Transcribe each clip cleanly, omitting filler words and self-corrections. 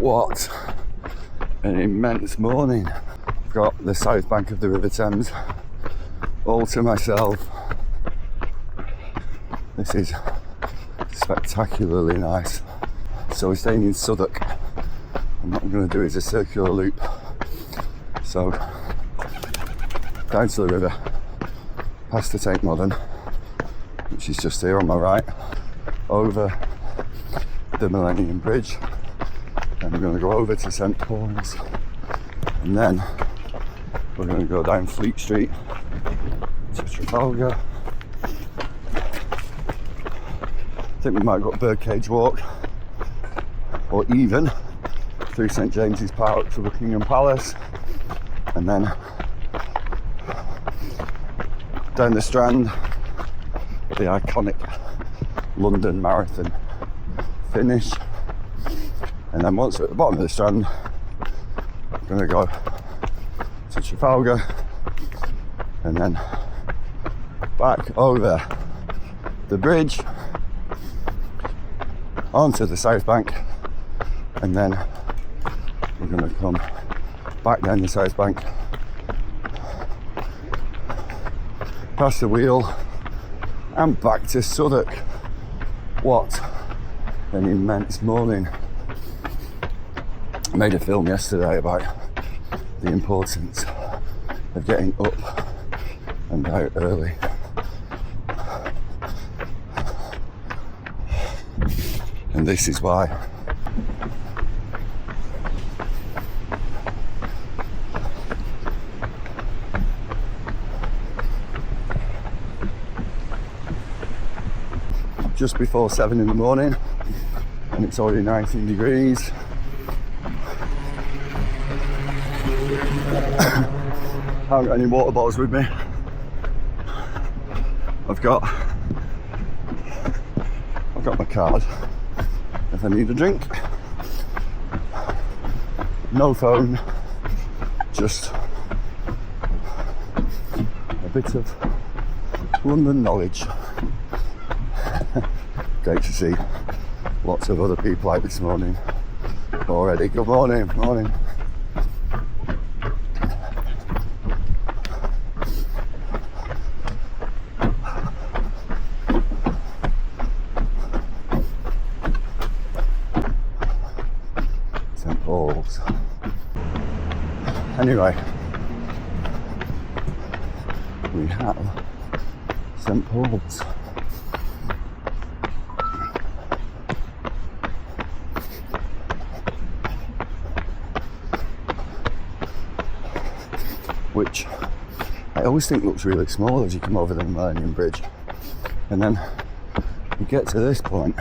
What an immense morning. I've got the south bank of the River Thames all to myself. This is spectacularly nice. So we're staying in Southwark, and what I'm going to do is a circular loop. So down to the river, past the Tate Modern, which is just here on my right, over the Millennium Bridge, then we're going to go over to St Paul's, and then we're going to go down Fleet Street to Trafalgar. I think we might go Birdcage Walk, or even through St James's Park to Buckingham Palace, and then down the Strand, the iconic London Marathon finish, and then once we're at the bottom of the Strand, I'm going to go to Trafalgar and then back over the bridge onto the south bank, and then we're going to come back down the south bank, past the wheel, and back to Southwark. What an immense morning. I made a film yesterday about the importance of getting up and out early. And this is why. Just before 7 in the morning, and it's already 19 degrees. I haven't got any water bottles with me. I've got my card if I need a drink. No phone, just a bit of London knowledge. Great to see lots of other people out this morning already. Good morning, morning. St Paul's. Anyway, we have St Paul's. Which I always think looks really small as you come over the Millennium Bridge, and then you get to this point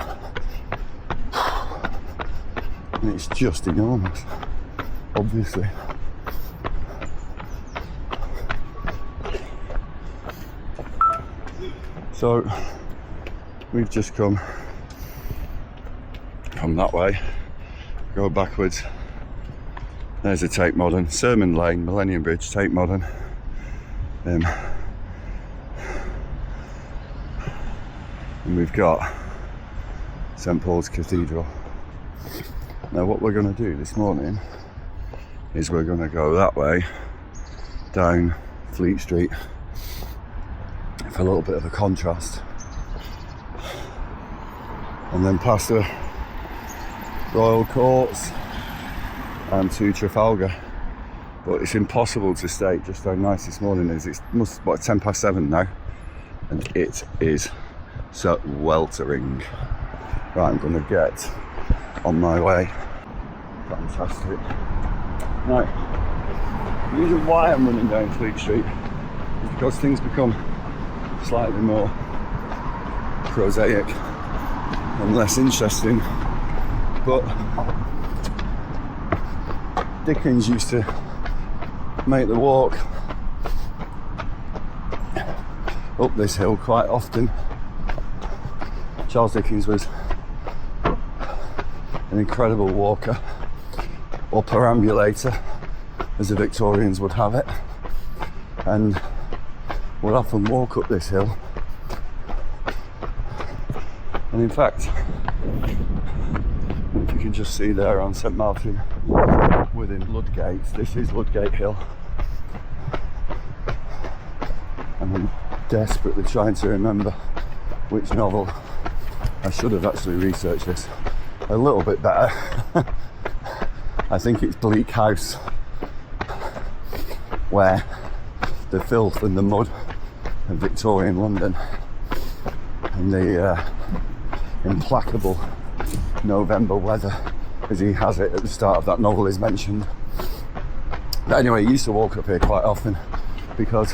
and it's just enormous, obviously. So we've just come that way, go backwards. There's the Tate Modern, Sermon Lane, Millennium Bridge, Tate Modern. And we've got St Paul's Cathedral. Now what we're going to do this morning is we're going to go that way, down Fleet Street, for a little bit of a contrast. And then past the Royal Courts and to Trafalgar, but it's impossible to state just how nice this morning is. It's 7:10 now, and it is so weltering. Right, I'm going to get on my way. Fantastic. Right, the reason why I'm running down Fleet Street is because things become slightly more prosaic and less interesting, but Dickens used to make the walk up this hill quite often. Charles Dickens was an incredible walker, or perambulator as the Victorians would have it, and would often walk up this hill. And in fact, if you can just see there on St Martin within Ludgate. This is Ludgate Hill. And I'm desperately trying to remember which novel. I should have actually researched this a little bit better. I think it's Bleak House, where the filth and the mud of Victorian London and the implacable November weather, as he has it at the start of that novel, is mentioned. But anyway, I used to walk up here quite often because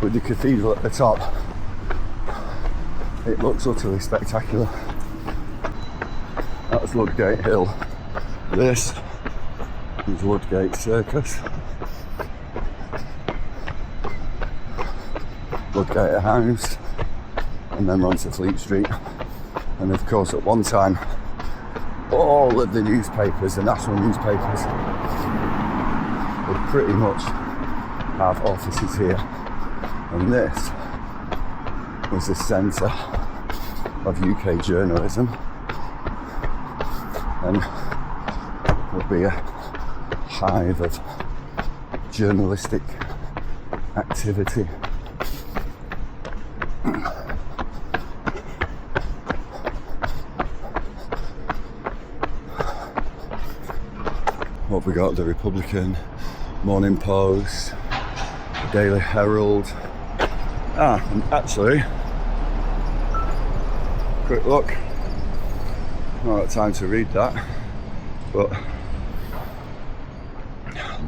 with the cathedral at the top, it looks utterly spectacular. That's Ludgate Hill. This is Ludgate Circus. Ludgate House, and then on to Fleet Street. And of course, at one time, all of the newspapers, the national newspapers, would pretty much have offices here. And this was the centre of UK journalism, and would be a hive of journalistic activity. What have we got? The Republican, Morning Post, the Daily Herald. And actually, quick look. Not got time to read that, but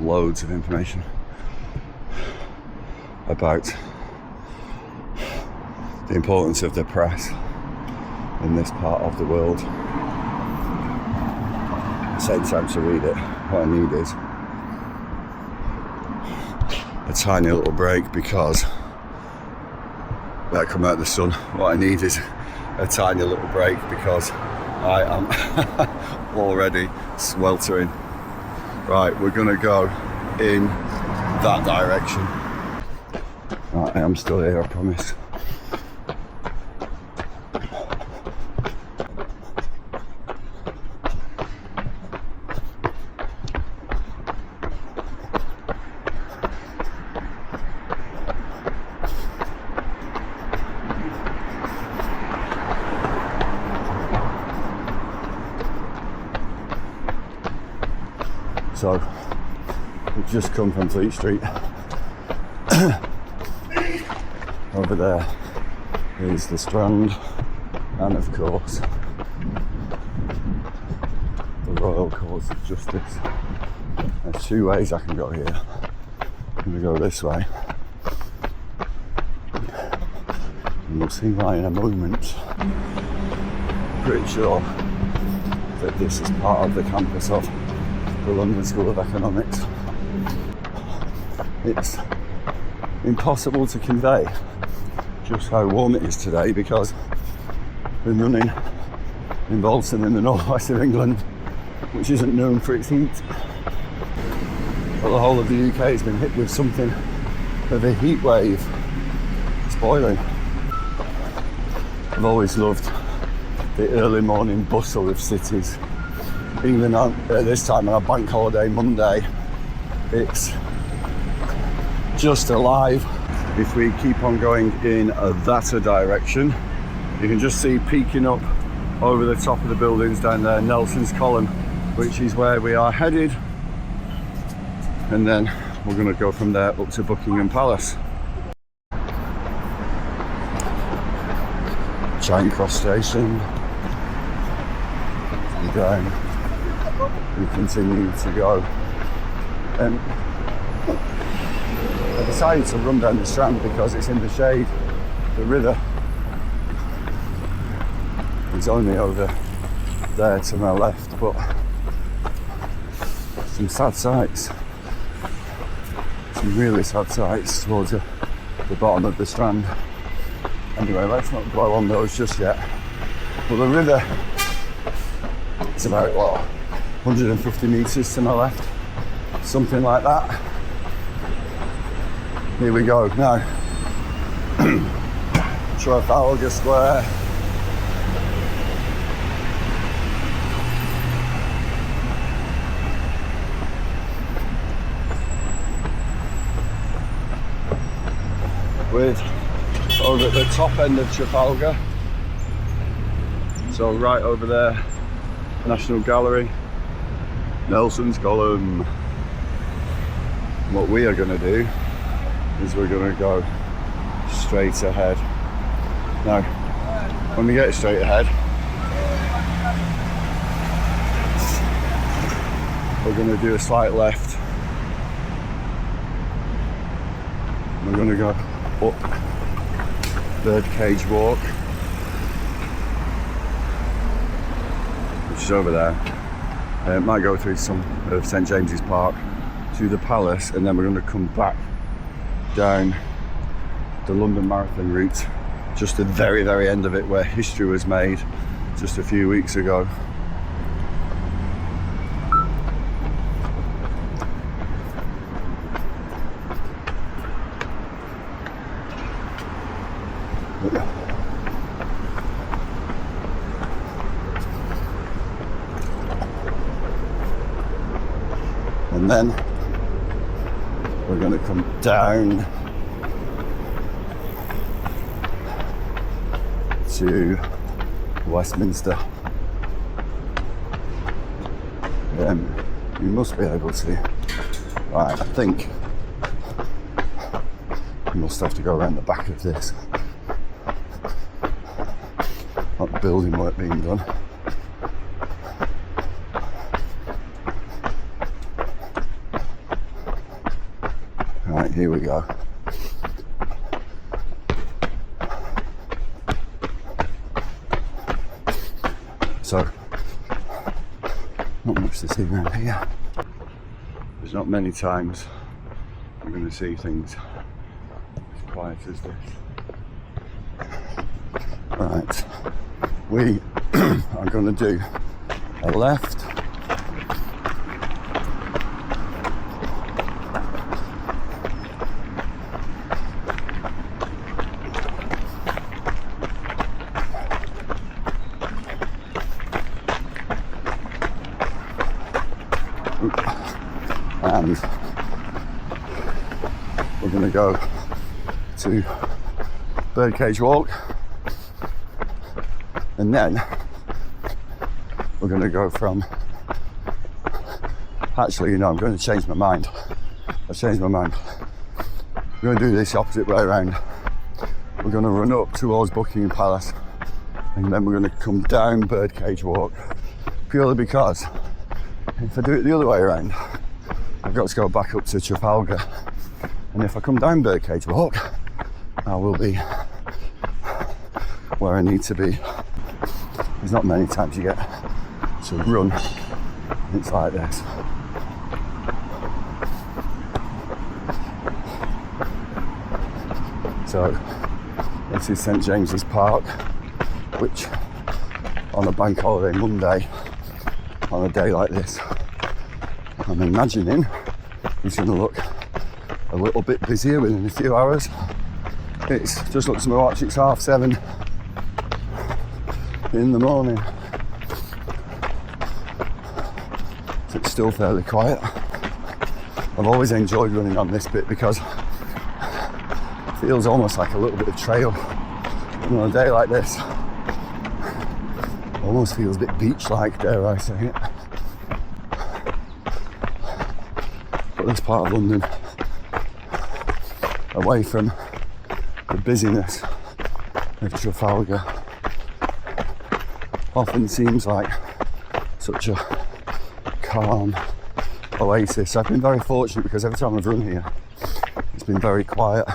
loads of information about the importance of the press in this part of the world. Same time to read it. What I need is a tiny little break, because I come out of the sun. What I need is a tiny little break, because I am already sweltering. Right, we're gonna go in that direction. Right, I am still here, I promise. So, we've just come from Fleet Street. Over there is the Strand, and of course, the Royal Courts of Justice. There's two ways I can go here. I'm going to go this way, and you'll see why in a moment. Pretty sure that this is part of the campus of the London School of Economics. It's impossible to convey just how warm it is today, because we're running in Bolton in the northwest of England, which isn't known for its heat. But the whole of the UK has been hit with something of a heat wave. It's boiling. I've always loved the early morning bustle of cities. Even on this time on a bank holiday Monday, it's just alive. If we keep on going in that direction, you can just see peeking up over the top of the buildings down there, Nelson's Column, which is where we are headed. And then we're going to go from there up to Buckingham Palace. Giant Cross Station. And down we continue to go. And I decided to run down the Strand because it's in the shade. The river is only over there to my left, but some sad sights. Some really sad sights towards the bottom of the Strand. Anyway, let's not dwell on those just yet. But the river is about, 150 metres to my left, something like that. Here we go now. Trafalgar Square. with over at the top end of Trafalgar. So right over there, National Gallery, Nelson's Column. What we are going to do is we're going to go straight ahead. Now, when we get straight ahead, we're going to do a slight left. We're going to go up Birdcage Walk, which is over there. It might go through some of St James's Park to the Palace, and then we're going to come back down the London Marathon route, just at the very, very end of it, where history was made just a few weeks ago. And then we're going to come down to Westminster. You must be able to. Right, I think you must have to go around the back of this. Not building work being done. Right, here we go. So, not much to see around here. There's not many times you're going to see things as quiet as this. Right, we are going to do a left. And we're going to go to Birdcage Walk, and then we're going to go from, actually, you know, I'm going to change my mind. I've changed my mind. We're going to do this the opposite way around. We're going to run up towards Buckingham Palace, and then we're going to come down Birdcage Walk, purely because if I do it the other way around, I've got to go back up to Trafalgar, and if I come down Birdcage Walk, I will be where I need to be. There's not many times you get to run, it's like this. So this is St James's Park, which on a bank holiday Monday, on a day like this, I'm imagining it's going to look a little bit busier within a few hours. It's just looked at my watch, it's 7:30 in the morning. So it's still fairly quiet. I've always enjoyed running on this bit because it feels almost like a little bit of trail. And on a day like this, almost feels a bit beach-like, dare I say it. But this part of London, away from the busyness of Trafalgar, often seems like such a calm oasis. I've been very fortunate because every time I've run here, it's been very quiet.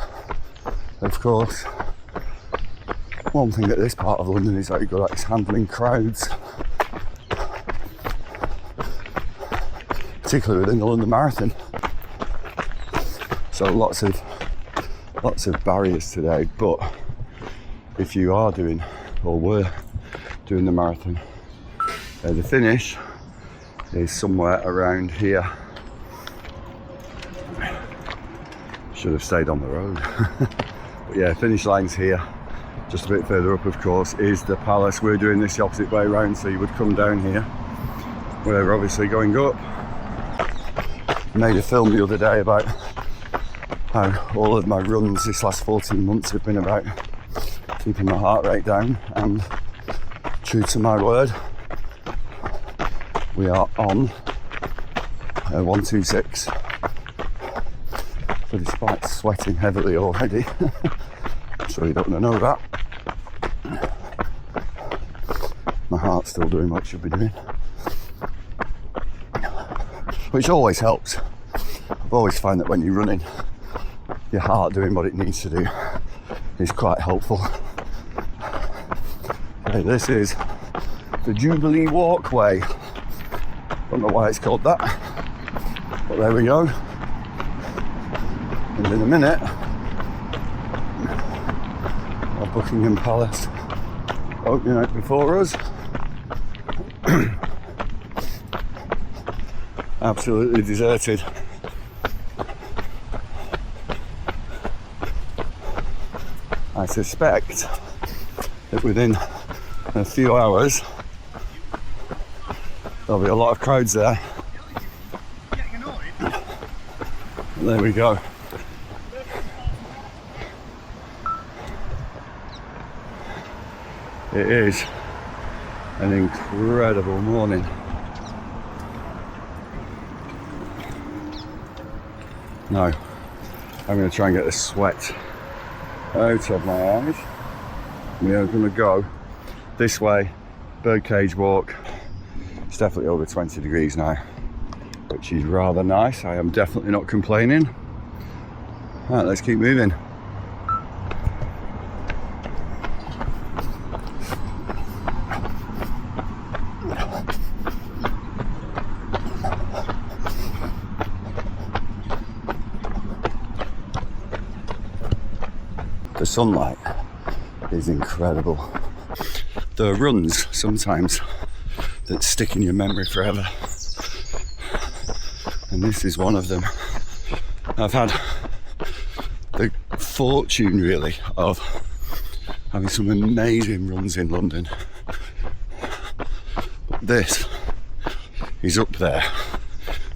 Of course, one thing that this part of London is very good at is handling crowds, particularly within the London Marathon. So lots of barriers today, but if you are doing, or were doing the marathon, the finish is somewhere around here. Should have stayed on the road. But yeah, finish line's here. Just a bit further up, of course, is the Palace. We're doing this the opposite way around, so you would come down here. We're obviously going up. I made a film the other day about Now, all of my runs this last 14 months have been about keeping my heart rate down, and true to my word, we are on 126. So despite sweating heavily already, I'm sure you don't want to know that, my heart's still doing what it should be doing, which always helps. I've always found that when you're running, your heart doing what it needs to do is quite helpful. Okay, this is the Jubilee Walkway. Don't know why it's called that, but there we go. And in a minute, our Buckingham Palace opening out before us. Absolutely deserted. I suspect that within a few hours there'll be a lot of crowds there. There we go. It is an incredible morning. Now, I'm going to try and get the sweat out of my eyes. We are going to go this way, birdcage walk. It's definitely over 20 degrees now, which is rather nice. I am definitely not complaining. Right, let's keep moving. The sunlight is incredible. There are runs sometimes that stick in your memory forever, and this is one of them. I've had the fortune really of having some amazing runs in London, but this is up there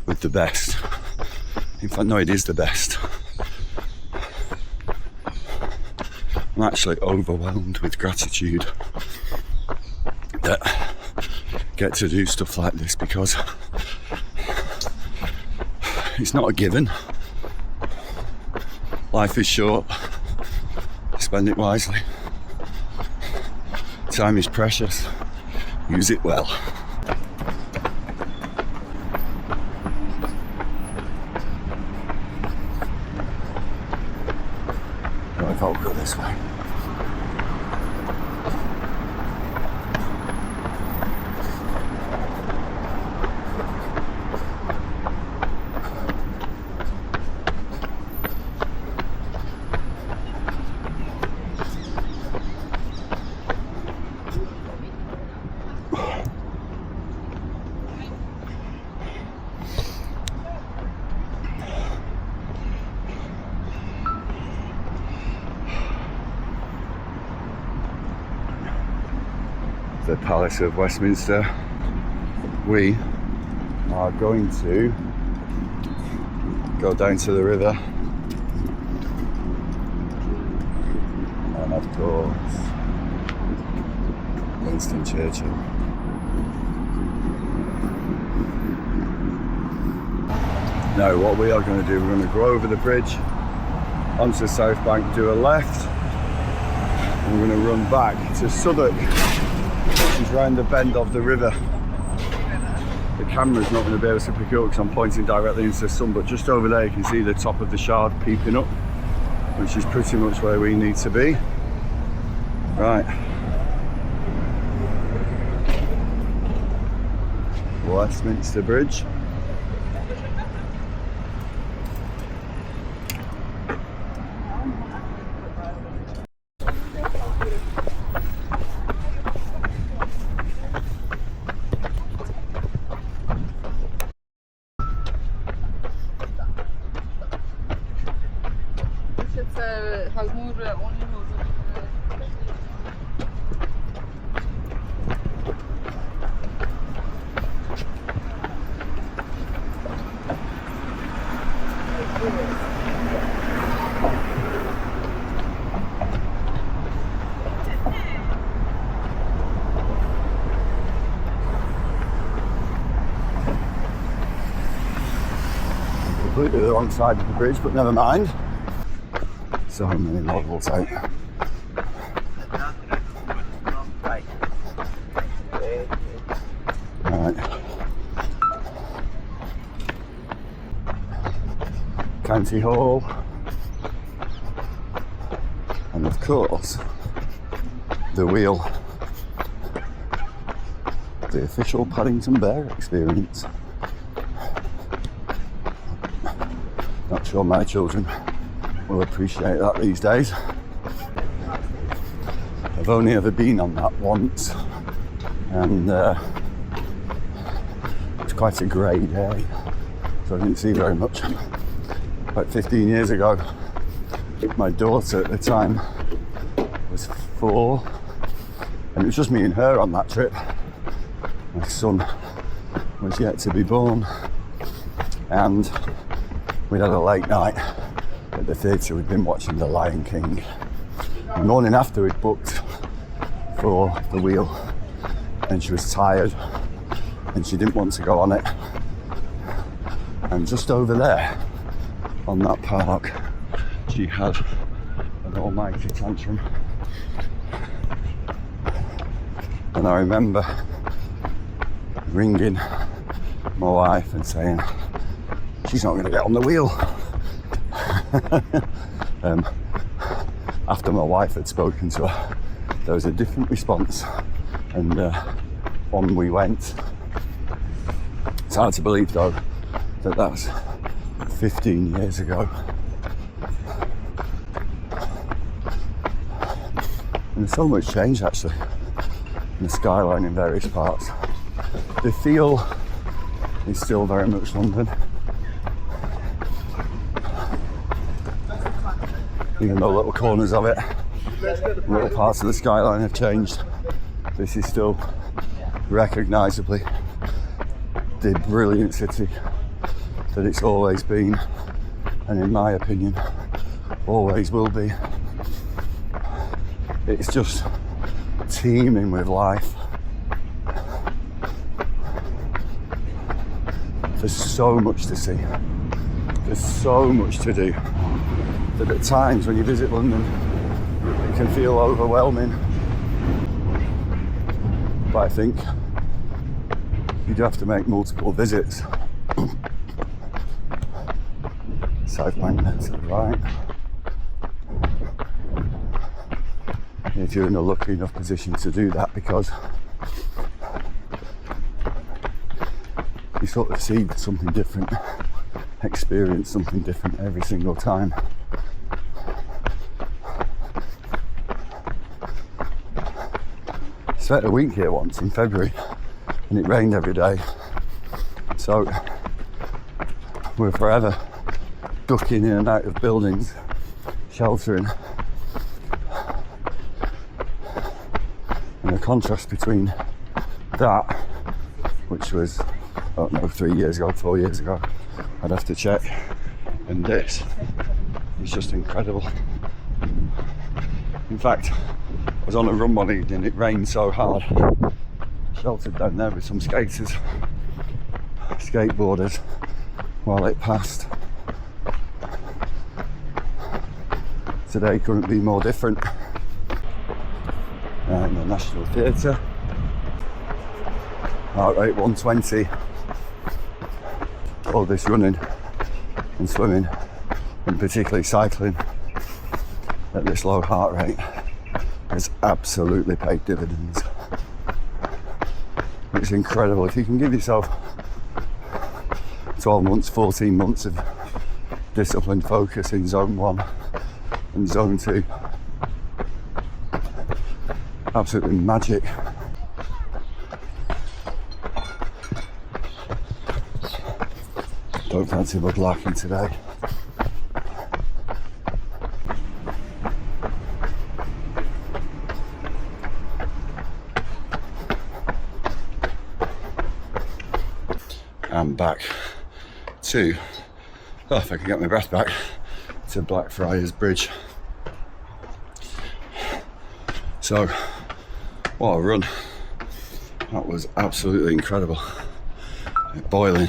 with the best. In fact, no, it is the best. I'm actually overwhelmed with gratitude that I get to do stuff like this, because it's not a given. Life is short. Spend it wisely. Time is precious. Use it well. I'll go this way. The Palace of Westminster. We are going to go down to the river, and of course Winston Churchill. Now what we are going to do, we're going to go over the bridge onto the South Bank, do a left, and we're going to run back to Southwark, which is round the bend of the river. The camera's not going to be able to pick it up because I'm pointing directly into the sun, but just over there you can see the top of the Shard peeping up, which is pretty much where we need to be. Right. Westminster Bridge. wrong side of the bridge, but never mind. So many levels out. Right. County Hall. And of course, the wheel. The official Paddington Bear experience. Not sure my children will appreciate that these days. I've only ever been on that once, and it's quite a grey day, so I didn't see very much. About 15 years ago, my daughter at the time was 4, and it was just me and her on that trip. My son was yet to be born, and we'd had a late night at the theatre. We'd been watching The Lion King. The morning after, we'd booked for the wheel, and she was tired and she didn't want to go on it. And just over there on that park, she had an almighty tantrum. And I remember ringing my wife and saying, she's not going to get on the wheel. After my wife had spoken to her, there was a different response, and on we went. It's hard to believe though that that's 15 years ago. And there's so much change actually in the skyline in various parts. The feel is still very much London, even though little corners of it, little parts of the skyline have changed. This is still recognisably the brilliant city that it's always been, and in my opinion always will be. It's just teeming with life. There's so much to see, there's so much to do, that at times when you visit London it can feel overwhelming. But I think you do have to make multiple visits. South Bank to the right. If you're in a lucky enough position to do that, because you sort of see something different, experience something different every single time. I spent a week here once in February and it rained every day, so we're forever ducking in and out of buildings, sheltering. And the contrast between that, which was, I don't know, 3 years ago, 4 years ago, I'd have to check, and this is just incredible. In fact, I was on a run one evening, it rained so hard, sheltered down there with some skaters, skateboarders, while it passed. Today couldn't be more different. And the National Theatre, heart rate 120. All this running and swimming, and particularly cycling at this low heart rate, has absolutely paid dividends. It's incredible. If you can give yourself 12 months, 14 months of disciplined focus in zone 1 and zone 2, absolutely magic. Don't fancy mudlarking today. I'm back to, if I can get my breath back, to Blackfriars Bridge. So, what a run. That was absolutely incredible. Boiling.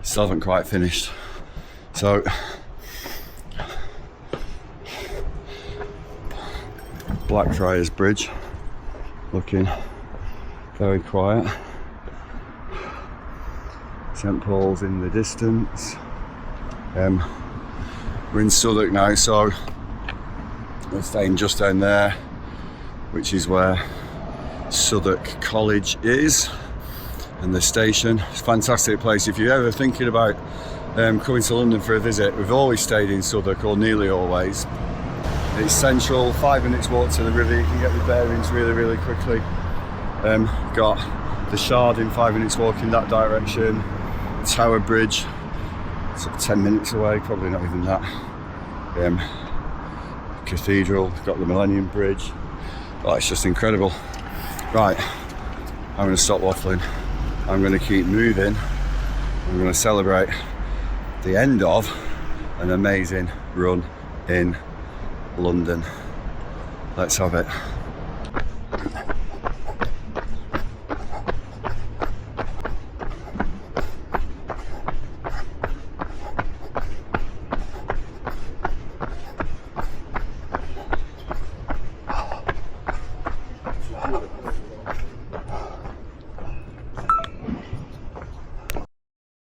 Still haven't quite finished. So Blackfriars Bridge, looking very quiet. St Paul's in the distance. We're in Southwark now, so we're staying just down there, which is where Southwark College is, and the station. It's a fantastic place. If you're ever thinking about coming to London for a visit, we've always stayed in Southwark, or nearly always. It's central, 5 minutes walk to the river. You can get the bearings really quickly. Got the Shard in 5 minutes walk in that direction. Tower Bridge, sort of 10 minutes away, probably not even that. Cathedral, got the Millennium Bridge. Oh, it's just incredible. Right, I'm going to stop waffling. I'm going to keep moving. I'm going to celebrate the end of an amazing run in London. Let's have it.